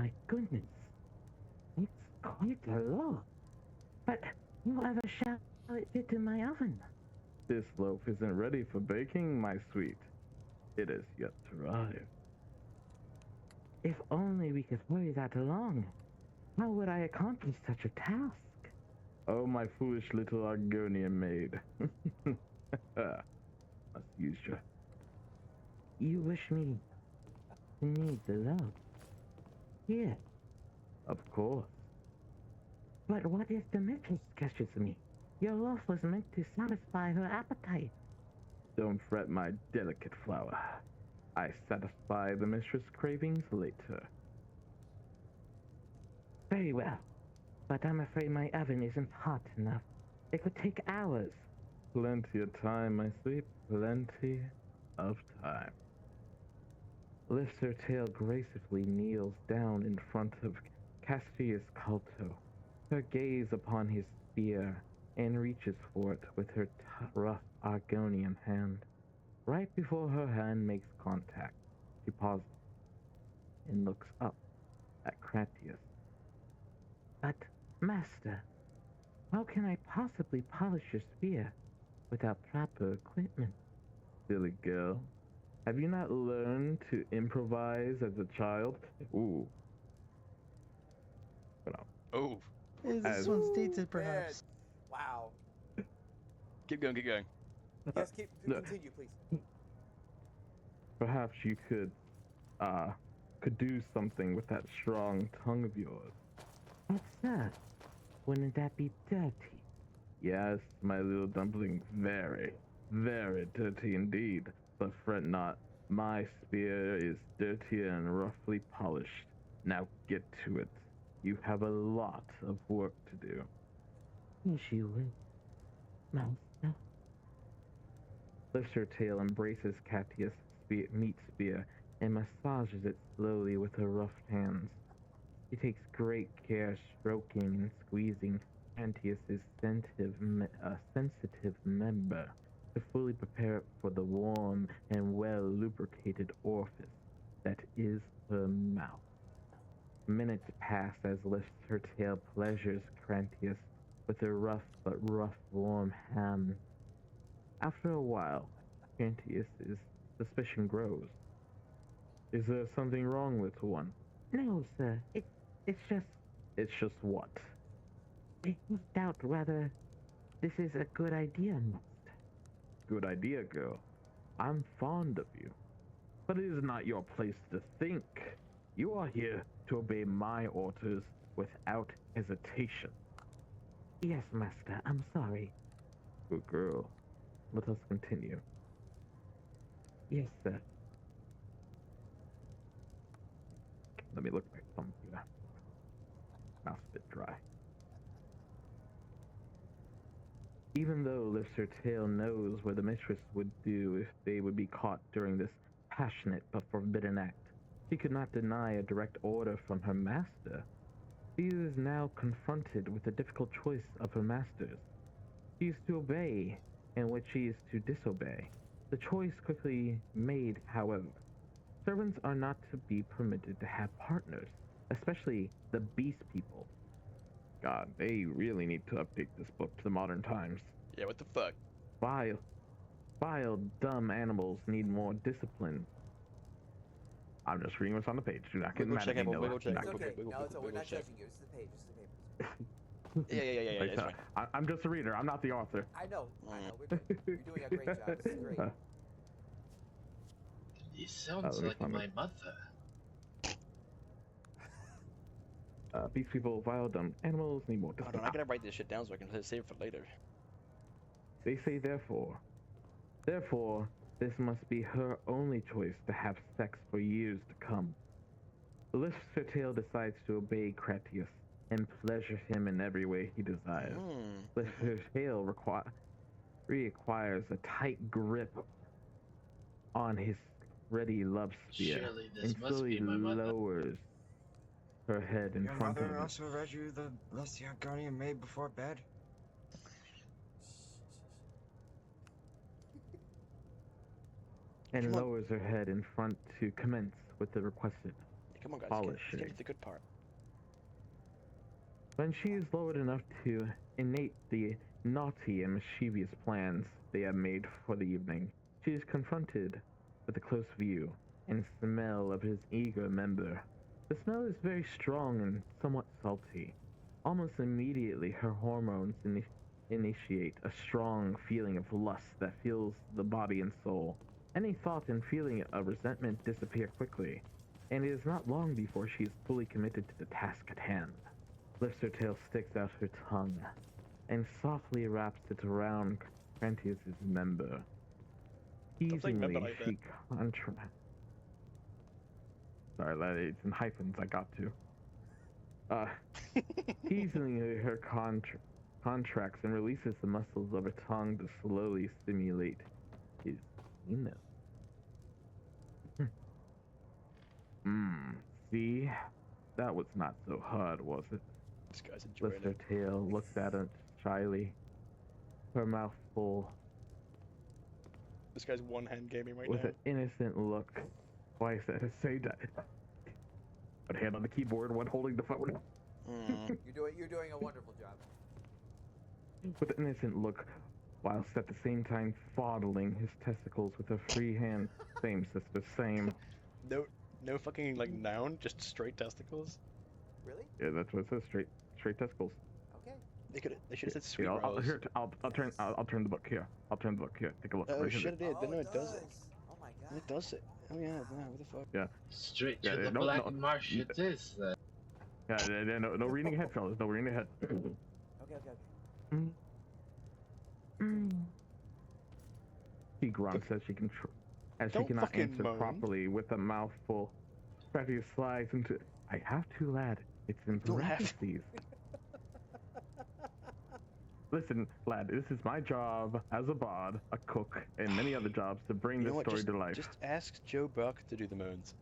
my goodness. It's quite a lot. But whoever shall it fit in my oven? This loaf isn't ready for baking, my sweet. It is yet to arrive. If only we could hurry that along. How would I accomplish such a task? Oh, my foolish little Argonian maid. Must use you. You wish me to need the loaf? Here. Of course. But what if the mistress catches me? Your loaf was meant to satisfy her appetite. Don't fret, my delicate flower. I satisfy the mistress' cravings later. Very well. But I'm afraid my oven isn't hot enough. It could take hours. Plenty of time, my sweet. Plenty of time. Lifts her tail gracefully, kneels down in front of Cassius Calto, her gaze upon his spear, and reaches for it with her rough Argonian hand. Right before her hand makes contact, she pauses and looks up at Cratius. But, master, how can I possibly polish your spear without proper equipment? Silly girl. Have you not learned to improvise as a child? Ooh. Oh. This one's dated, perhaps. Man. Wow. Keep going, keep going. Yes, continue, please. Perhaps you could do something with that strong tongue of yours. But, sir, wouldn't that be dirty? Yes, my little dumpling, very, very dirty indeed. But fret not, my spear is dirty and roughly polished. Now get to it. You have a lot of work to do. Yes, you will, master. Lifts her tail, embraces Catius' meat spear, and massages it slowly with her rough hands. She takes great care stroking and squeezing Catius' sensitive member to fully prepare it for the warm and well-lubricated orifice that is her mouth. Minutes pass as lifts her tail pleasures Crantius with her rough warm hand. After a while, Crantius' suspicion grows. Is there something wrong with one? No, sir. It's just... It's just what? I doubt whether this is a good idea, master. Good idea, girl. I'm fond of you. But it is not your place to think. You are here to obey my orders without hesitation. Yes, master. I'm sorry. Good girl. Let us continue. Yes, sir. Let me look at my thumb here. Mouth's a bit dry. Even though lifts her tail knows what the mistress would do if they would be caught during this passionate but forbidden act, she could not deny a direct order from her master. She is now confronted with the difficult choice of her masters. She is to obey, and what she is to disobey. The choice quickly made, however. Servants are not to be permitted to have partners, especially the beast people. God, they really need to update this book to the modern times. Yeah, what the fuck? Vile, dumb animals need more discipline. I'm just reading what's on the page. Do not get mad at me, Noah. Wiggle check. It's okay. Wiggle, No, we're not check. judging you. It's the page. It's the papers. Yeah, it's fine. I'm just a reader. I'm not the author. I know. We're good. You're doing a great job. This is great. He sounds like my mother. Beast people, vile, dumb animals need more Hold discipline. on, I gotta write this shit down so I can save it for later. They say therefore, this must be her only choice to have sex for years to come. Lifts her tail, decides to obey Cratius and pleasure him in every way he desires. Lifts her tail reacquires a tight grip on his ready love spear and slowly lowers her head in front of him. Your mother also read you the Lusty Argonian maid before bed? And lowers her head in front to commence with the requested Come on, guys. Polish Let's get it. to the good part. When she is lowered enough to innate the naughty and mischievous plans they have made for the evening, she is confronted with a close view and smell of his eager member. The smell is very strong and somewhat salty. Almost immediately, her hormones initiate a strong feeling of lust that fills the body and soul. Any thought and feeling of resentment disappear quickly, and it is not long before she is fully committed to the task at hand. Lifts her tail, sticks out her tongue, and softly wraps it around Crentius's member. Easily, she contracts. Sorry, lad, it's in hyphens, I got to. Easily, her contracts and releases the muscles of her tongue to slowly stimulate his penis. See? That was not so hard, was it? This guy's enjoying Lifts her it. tail, looks at it shyly, her mouth full, This guy's one-hand gaming right with now. an innocent look. Twice at her say that. One hand on the keyboard, one holding the phone. You're doing a wonderful job. With an innocent look, whilst at the same time fondling his testicles with her free hand. Same, sister, same. No fucking like noun, just straight testicles. Really? Yeah, that's what it says. Straight testicles. Okay. They should have said sweet Here, rolls. I'll turn the book here. I'll turn the book here. Take a look. Oh right here. shit, it did. Oh, No, it does it. Oh my god. It does it. Oh yeah, no, what the fuck? Yeah. Straight Yeah, to the no, black no. marsh it is. Yeah, no reading ahead, fellas. No reading ahead. Okay. She grunts as she can, as she Don't cannot fucking answer moan. properly with a mouthful. Cretius slides into. I have to, lad. It's in Don't have to. parentheses. Listen, lad. This is my job as a bard, a cook, and many other jobs to bring You know this what? story Just, to life. just ask Joe Buck to do the moans.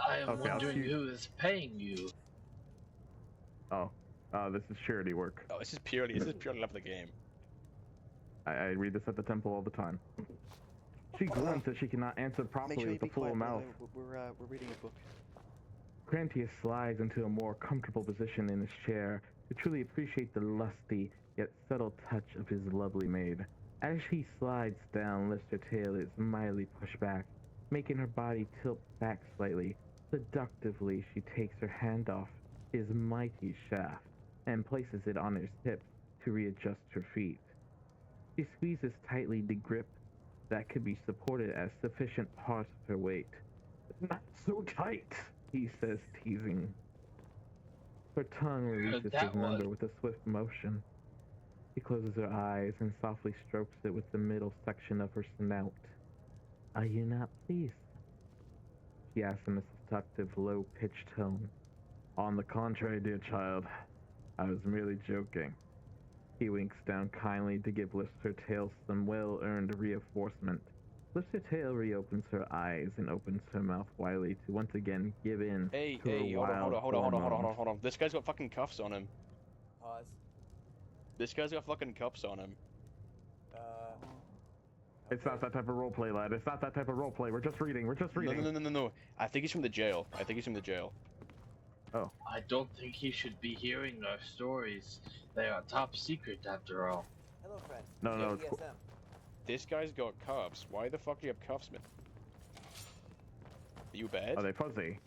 I am Okay, I'll wondering see- who is paying you. This is charity work. Oh, this is purely love of the game. I read this at the temple all the time. She grunts as she cannot answer properly with a full mouth. We're reading a book. Crentius slides into a more comfortable position in his chair to truly appreciate the lusty yet subtle touch of his lovely maid. As he slides down, lifts her tail is mildly pushed back, making her body tilt back slightly. Seductively, she takes her hand off his mighty shaft and places it on his hip to readjust her feet. She squeezes tightly the grip that could be supported as sufficient part of her weight. Not so tight, he says, teasing. Her tongue releases that his member one. with a swift motion. She closes her eyes and softly strokes it with the middle section of her snout. Are you not pleased? She asks in a seductive, low-pitched tone. On the contrary, dear child, I was merely joking. He winks down kindly to give Lifts her tail some well-earned reinforcement. Lifts her tail reopens her eyes and opens her mouth widely to once again give in Hey, to her wild hold hormones. on. This guy's got fucking cuffs on him. Pause. This guy's got fucking cuffs on him. It's not that type of roleplay, lad. It's not that type of roleplay. We're just reading. No. I think he's from the jail. I don't think he should be hearing our stories. They are top secret after all. Hello, friend. No, it's cool. DSM. This guy's got cuffs. Why the fuck do you have cuffs, man? Are you bad? Are they fuzzy?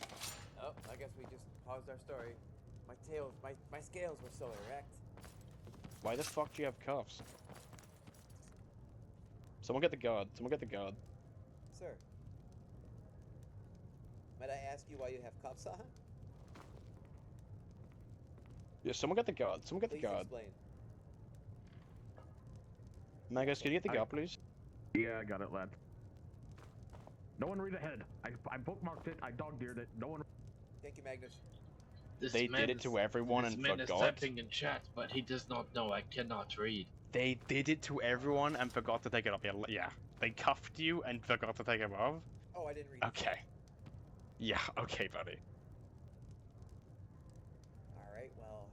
Oh, I guess we just paused our story. My scales were so erect. Why the fuck do you have cuffs? Someone get the guard. Sir. Might I ask you why you have cuffs on? Yeah, someone get the guard. Please explain. Magus, can you get the guard, please? Yeah, I got it, lad. No one read ahead. I bookmarked it. I dog-deered it. No one. Thank you, Magnus. They did it to everyone and This man is forgot. typing in chat, but he does not know I cannot read. They did it to everyone and forgot to take it off. Yeah. They cuffed you and forgot to take it off. Oh, I didn't read it. Okay. Yeah, okay, buddy. Alright, well.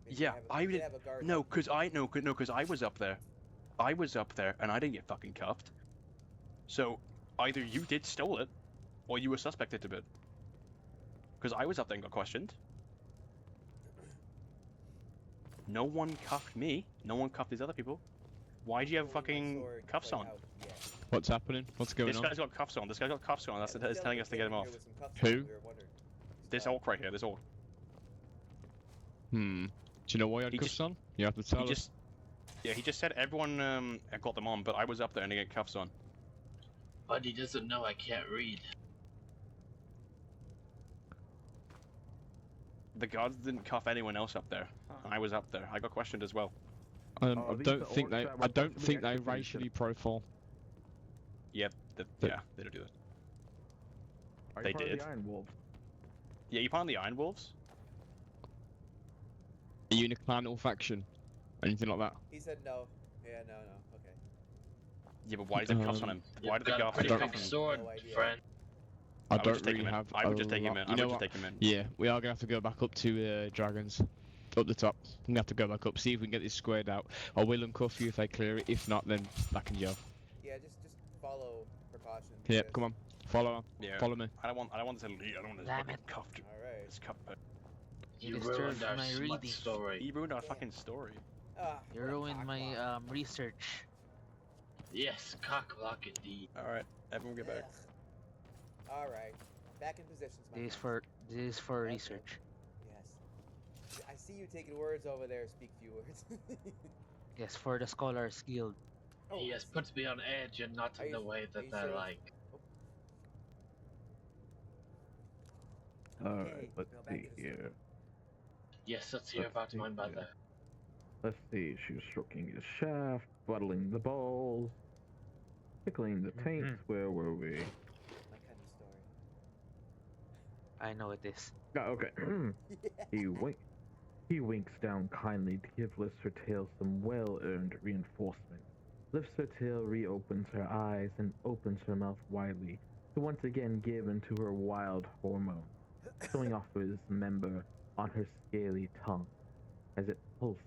maybe Yeah, we I could did. have a guard No, up. cause I was up there. I was up there and I didn't get fucking cuffed. So either you did stole it, or you were suspected of it. Because I was up there and got questioned. No one cuffed me. No one cuffed these other people. Why do you have fucking cuffs on? What's happening? What's going This on? guy's got cuffs on. This guy's got cuffs on. That's telling us to get him off. Who? This orc right here. This orc. Do you know why you had He cuffs just- on? You have to tell He us. just, yeah, he just said everyone got them on, but I was up there and I get cuffs on. But he doesn't know I can't read. The guards didn't cuff anyone else up there. I was up there. I got questioned as well. I these are don't think orcs they. that were I don't supposed to be think they executed. racially profile. Yeah, yeah, they don't do that. Are They you part of did. the Iron Wolves? Yeah, you part of the Iron Wolves? Are you in a clan or faction? Anything like that? He said no. Yeah, no. Okay. Yeah, but why is there cuffs on him? Why You've did the got a guards pretty take big cuffs on him? sword, No idea. friend. I would don't just take really him in. have. I would just take him lot- in. You I know would just what? take him in. Yeah, we are gonna have to go back up to Dragons, up the top. We're gonna have to go back up, see if we can get this squared out. I will uncuff you if they clear it. If not, then back in jail. Yeah, just follow precautions. Yeah, because- come on, follow on, Yeah. follow me. I don't want this elite. I don't want this Damn fucking it. cuffed. All right. This cuffed. You disturbed ruined our my smut reading. story. He ruined our Damn. fucking story. Ah, You what a ruined my cockblock. research. Yes, cockblock indeed. Alright, everyone get back. Ugh. All right. Back in positions, my This is friends. for Okay. research. Yes. I see you taking words over there. Speak few words. Yes, for the Scholars Guild. Oh, He I has see. put me on edge and not Are in you the way are that you I sure? like. Alright, Okay, let's now back see to the here. Yes, let's hear Let's about see my here. mother. Let's see, she was stroking his shaft, bottling the balls, tickling the taints. Where were we? My kind of story. I know it is. Oh, okay. He winks down kindly to give Lister Tail some well-earned reinforcement. Lister Tail reopens her eyes and opens her mouth widely to once again give into her wild hormone, showing off his member on her scaly tongue as it pulses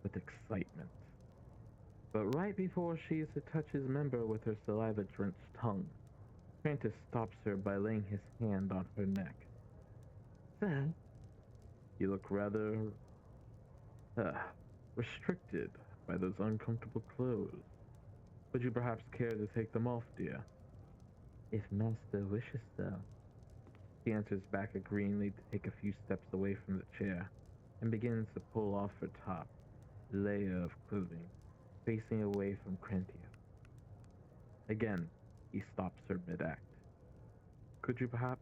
with excitement. But right before she is to touch his member with her saliva-drenched tongue, Prentice stops her by laying his hand on her neck. Sir, you look rather restricted by those uncomfortable clothes. Would you perhaps care to take them off, dear? If Master wishes so. She answers back agreeingly to take a few steps away from the chair and begins to pull off her top layer of clothing, facing away from Crentia. Again, he stops her mid-act. Could you perhaps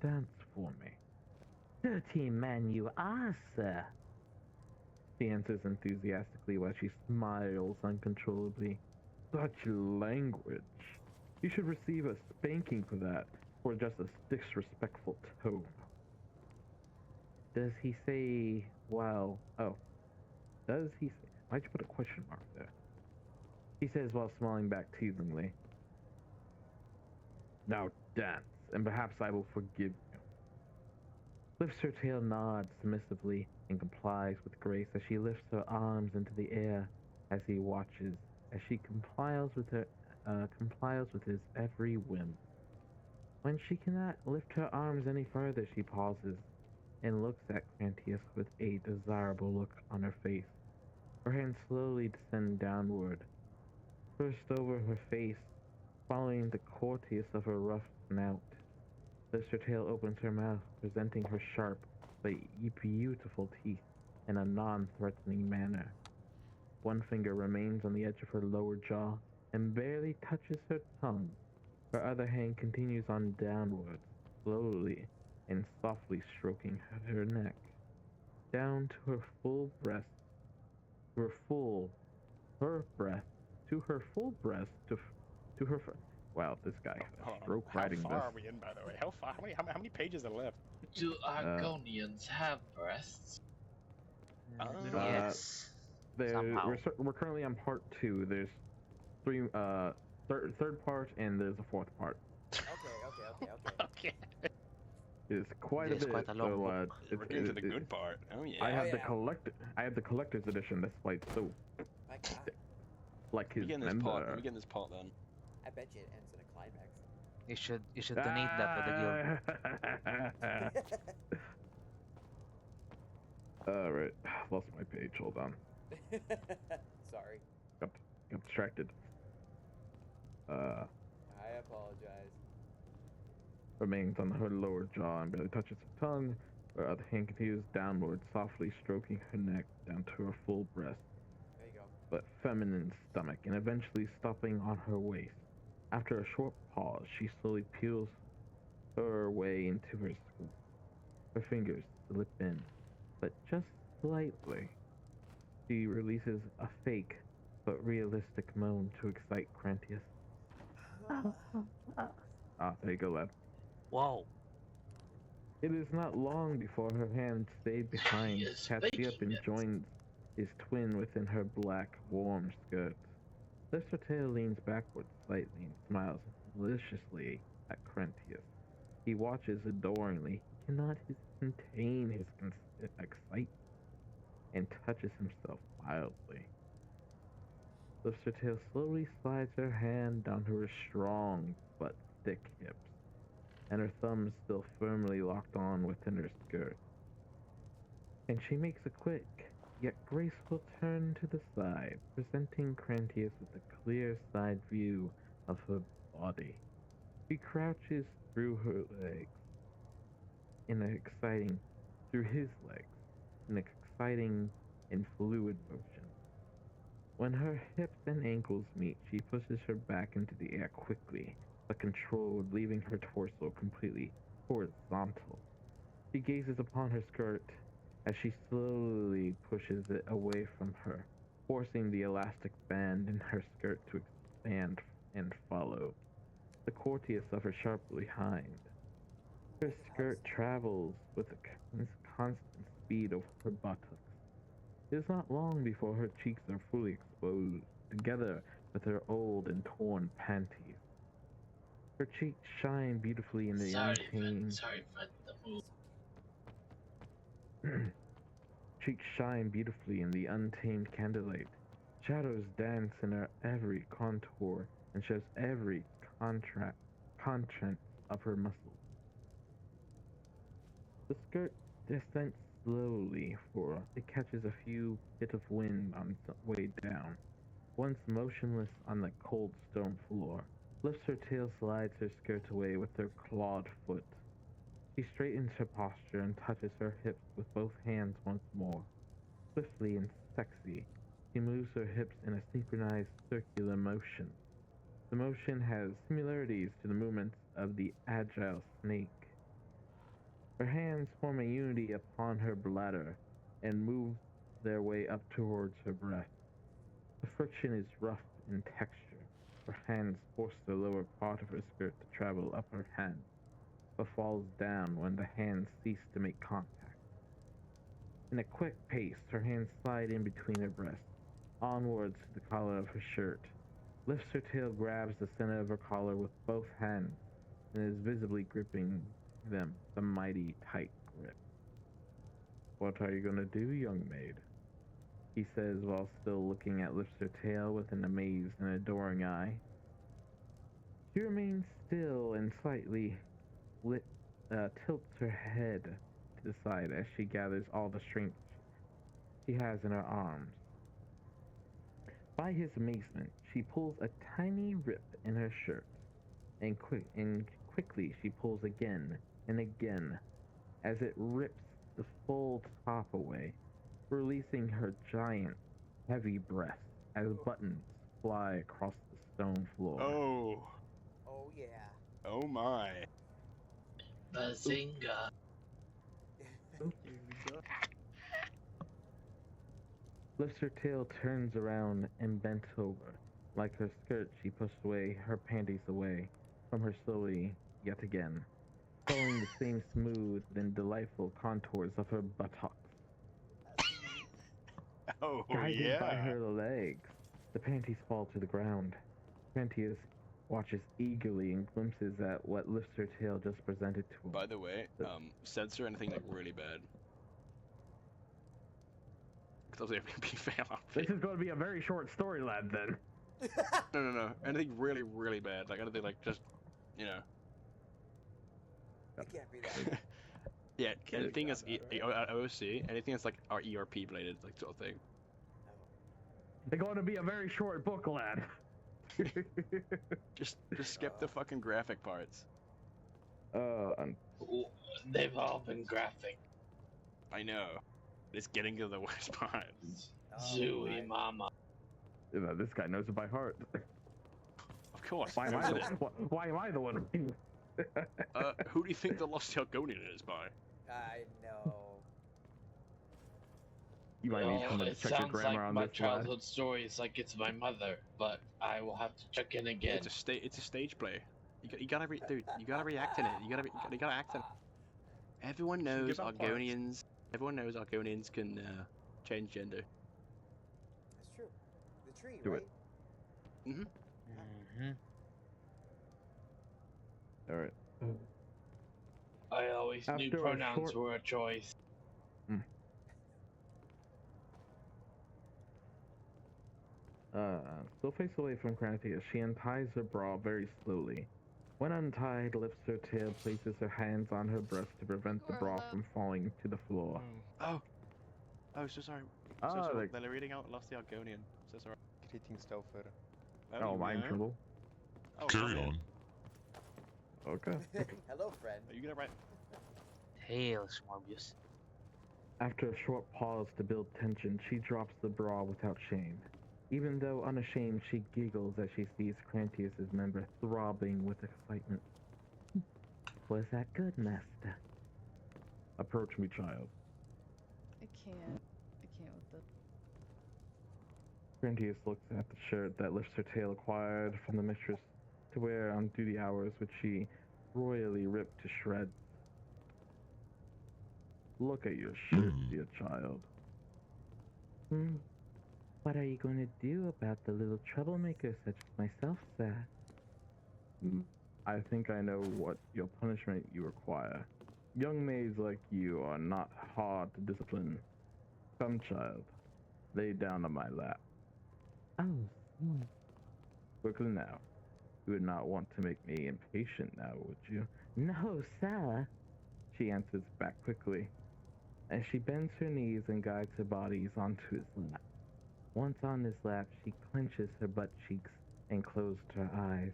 dance for me? Dirty man you are, sir. She answers enthusiastically while she smiles uncontrollably. Such language. You should receive a spanking for that, or just a disrespectful tone. Does he say, well, oh. Does he say, why'd you put a question mark there? He says while smiling back teasingly. Now dance, and perhaps I will forgive you. Lifts her tail, nods submissively, and complies with grace as she lifts her arms into the air as he watches, as she complies with his every whim. When she cannot lift her arms any further, she pauses and looks at Crantius with a desirable look on her face. Her hands slowly descend downward, first over her face, following the courteous of her rough snout. Thus her tail opens her mouth, presenting her sharp but beautiful teeth in a non-threatening manner. One finger remains on the edge of her lower jaw and barely touches her tongue. Her other hand continues on downwards, slowly and softly stroking her neck, down to her full breast, to her full breast, to her. Wow, this guy Hold on. stroke How riding far this. are we in, by the way? How far? How many pages are left? Do Argonians have breasts? Yes. Somehow. We're currently on part 2. There's three, third part, and there's a fourth part. Okay. Okay. It's quite It is a bit. quite a long book. We're getting to the good part. Oh yeah. I have Oh, the yeah. I have the collector's edition. That's why it's so My God, like We his get in this part. member. We get in this part then. I bet you it ends in a climax. You should donate that to the guild. Alright, lost my page, hold on. Sorry. Got distracted. I apologize. Remains on her lower jaw and barely touches her tongue. Her other hand continues downward, softly stroking her neck down to her full breast, There you go. but feminine stomach, and eventually stopping on her waist. After a short pause, she slowly peels her way into her skirt. Her fingers slip in, but just slightly. She releases a fake but realistic moan to excite Crantius. Ah, there you go, lad. Wow. It is not long before her hand stayed behind, Yes, catching up and faking it. joins his twin within her black, warm skirt. Lifts her tail, leans backward slightly, and smiles maliciously at Crentius. He watches adoringly. He cannot contain his excitement and touches himself wildly. Lifts her tail, slowly slides her hand down to her strong but thick hips, and her thumbs still firmly locked on within her skirt. And she makes a quick, yet graceful turn to the side, presenting Crantius with a clear side view of her body. She crouches through her legs through his legs, in an exciting and fluid motion. When her hips and ankles meet, she pushes her back into the air quickly, but controlled, leaving her torso completely horizontal. She gazes upon her skirt as she slowly pushes it away from her, forcing the elastic band in her skirt to expand and follow. The courteous of her sharply behind. Her skirt travels with a constant speed over her buttocks. It is not long before her cheeks are fully exposed, together with her old and torn panties. Her cheeks shine beautifully in the Sorry, untamed sorry for the move. cheeks shine beautifully in the untamed candlelight. Shadows dance in her every contour and shows every content of her muscles. The skirt descends slowly, for it catches a few bits of wind on its way down. Once motionless on the cold stone floor, lifts her tail, slides her skirt away with her clawed foot. She straightens her posture and touches her hips with both hands once more. Swiftly and sexy, she moves her hips in a synchronized circular motion. The motion has similarities to the movements of the agile snake. Her hands form a unity upon her bladder and move their way up towards her breast. The friction is rough in texture. Her hands force the lower part of her skirt to travel up her hand, but falls down when the hands cease to make contact. In a quick pace, her hands slide in between her breasts, onwards to the collar of her shirt. Lifts her tail, grabs the center of her collar with both hands, and is visibly gripping them with a mighty tight grip. "What are you gonna do, young maid?" he says while still looking at Lifts her tail with an amazed and adoring eye. She remains still and slightly tilts her head to the side as she gathers all the strength she has in her arms. By his amazement, she pulls a tiny rip in her shirt, and quickly she pulls again and again as it rips the full top away, releasing her giant, heavy breasts as buttons fly across the stone floor. Oh. Oh yeah. Oh my. Bazinga. Lifts her tail, turns around, and bent over. Like her skirt, she pushed away her panties away from her slowly, yet again, following the same smooth and delightful contours of her buttocks. Oh Guided by yeah. her legs, the panties fall to the ground. Panties watches eagerly and glimpses at what Lifts her tail just presented to him. By the way, censor anything like really bad. Because I was able to be fail off. This is going to be a very short story, lad, then. No. Anything really, really bad. Like anything like just, you know. It can't be that. Yeah, anything got that's that, OC, anything that's like our ERP related, like sort of thing. It's going to be a very short book, lad. Just skip the fucking graphic parts. They've all been graphic. I know. It's getting to the worst parts. Zooey mama. This guy knows it by heart. Of course. Why am I the one? Why am I the one? Who do you think the Lusty Argonian is by? I know. You might need someone to It check your sounds grammar like on my this, lad. childhood story is like it's my mother, but I will have to check in again. It's a stage play. You gotta dude. You gotta react in it. You gotta act in it. Everyone knows give up parts. Argonians. Everyone knows Argonians can change gender. That's true. The tree, Do right? it. Mm-hmm. All right. I always knew After a pronouns short- were a choice. Still face away from Grantia, she unties her bra very slowly. When untied, lifts her tail, places her hands on her breast to prevent the bra from falling to the floor. Oh, so sorry. They're reading out Lusty Argonian. So sorry. Krittingstoffer. Oh, mind trouble. Oh, Carry on. Okay. Hello, friend. Are you gonna write? Hail, Smorbius. After a short pause to build tension, she drops the bra without shame. Even though unashamed, she giggles as she sees Crantius's member throbbing with excitement. Was that good, master? Approach me, child. I can't with this. Crantius looks at the shirt that lifts her tail acquired from the mistress to wear on duty hours, which she royally ripped to shreds. Look at your shirt, dear child. What are you going to do about the little troublemaker such as myself, sir? I think I know what your punishment you require. Young maids like you are not hard to discipline. Come, child, lay down on my lap. Oh, quickly now. You would not want to make me impatient now, would you? No, sir. She answers back quickly, as she bends her knees and guides her bodies onto his lap. Once on his lap, she clenches her butt cheeks and closes her eyes.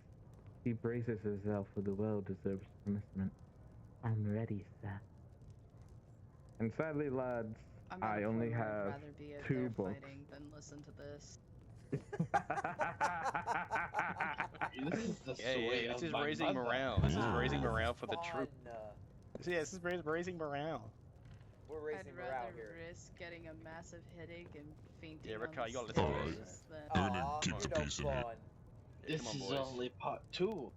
She braces herself for the well-deserved punishment. I'm ready, sir. And sadly, lads, I'm at I a only point where I'd have rather be out 2 there books. fighting than listen to this. This is the story this of is my raising mother. morale. This is raising morale for the Fun. troop. Yeah, this is raising morale. We're raising I'd morale rather here. risk getting a massive headache and fainting Yeah, on Rickard, the you gotta listen to stairs this. than... We're gonna Aw, kick you the know, piece in here. fun. This Come on, is boys. only part 2.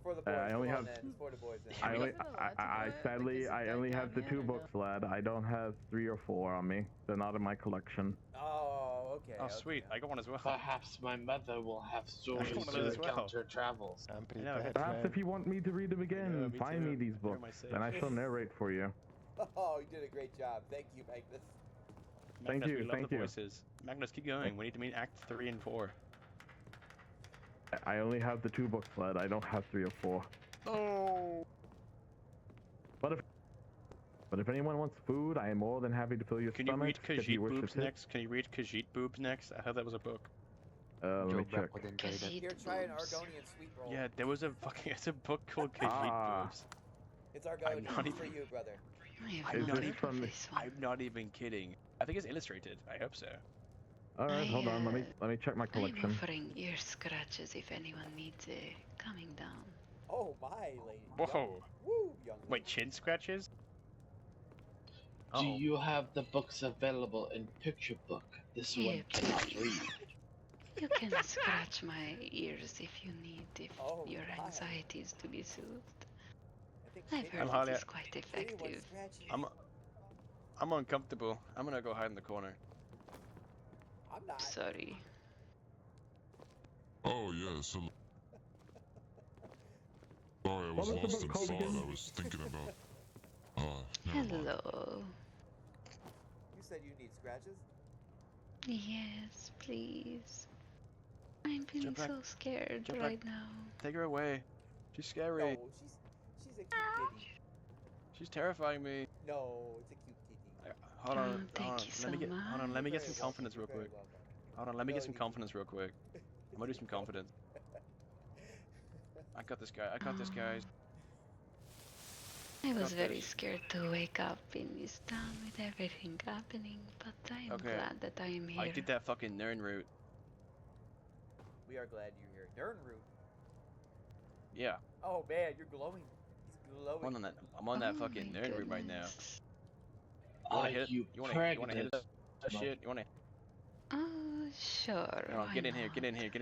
For the boys. I only come have- on, then. It's for the boys. Then. I Is only, it allowed to I do it? sadly, Like, is it I only dead have the down 2 yet or books, no? lad. I don't have 3 or 4 on me. They're not in my collection. Oh, okay. Oh, okay. sweet. I got one as well. Perhaps my mother will have stories one of to those as well. recount her travels. I'm I know, prepared, Perhaps man. if you want me to read them again, me find too. me these They're books, my safe. and I shall narrate for you. Oh, you did a great job. Thank you, Magnus. Thank Magnus, you, we love thank the you. voices. Magnus, keep going. We need to meet Act 3 and 4. I only have the 2 books, lad. I don't have 3 or 4. Oh! But if anyone wants food, I am more than happy to fill your Can you stomach. read if you Khajiit wish to Boobs tip. next? Can you read Khajiit Boobs next? I heard that was a book. Let me Joe check. Black would enjoy that. Here, try an Argonian sweet roll. Yeah, there was a fucking. It's a book called Khajiit Ah. Boobs. It's Argonian. not It's for even- you, brother. Is this from the... I'm not even kidding. I think it's illustrated. I hope so. Alright, hold on. Let me check my I'm collection. offering ear scratches if anyone needs a coming down. Oh, my lady. Whoa! Woo, young lady. Wait, chin scratches? Do you have the books available in picture book? This one Yep. cannot read. You can scratch my ears if you need, if Oh, your my. anxiety is to be soothed. I think I've Kitty- heard Harley- it is quite Kitty wants effective. scratchy. I'm uncomfortable. I'm gonna go hide in the corner. I'm not. Sorry. Oh, yes. Hello. Sorry, I What was was the lost book in called thought. again? I was thinking about. Never mind. Hello. You said you need scratches? Yes, please. I'm feeling Jump back. so scared Jump back. right now. Take her away. She's scary. No, she's a cute kitty. She's terrifying me. No, it's a cute kitty. Hold Oh, on, thank hold on. you Let me so get, hold on. much. Let me get You're some very welcome, confidence real you're very quick. welcome. Hold on, let me No, get some you- confidence real quick. I'm gonna do some confidence. I got this guy. I got this, guys. I was got very this. scared to wake up in this town with everything happening, but I am Okay. glad that I am here. I did that fucking Nern route. We are glad you're here. Nern root. Yeah. Oh man, you're glowing. He's glowing. I'm on that. I'm on that Oh fucking my Nern route right now. goodness. You wanna Are hit? you You wanna hit pregnant? that shit? You wanna? Oh, sure. No, why get in here. not? Get in here. Get in.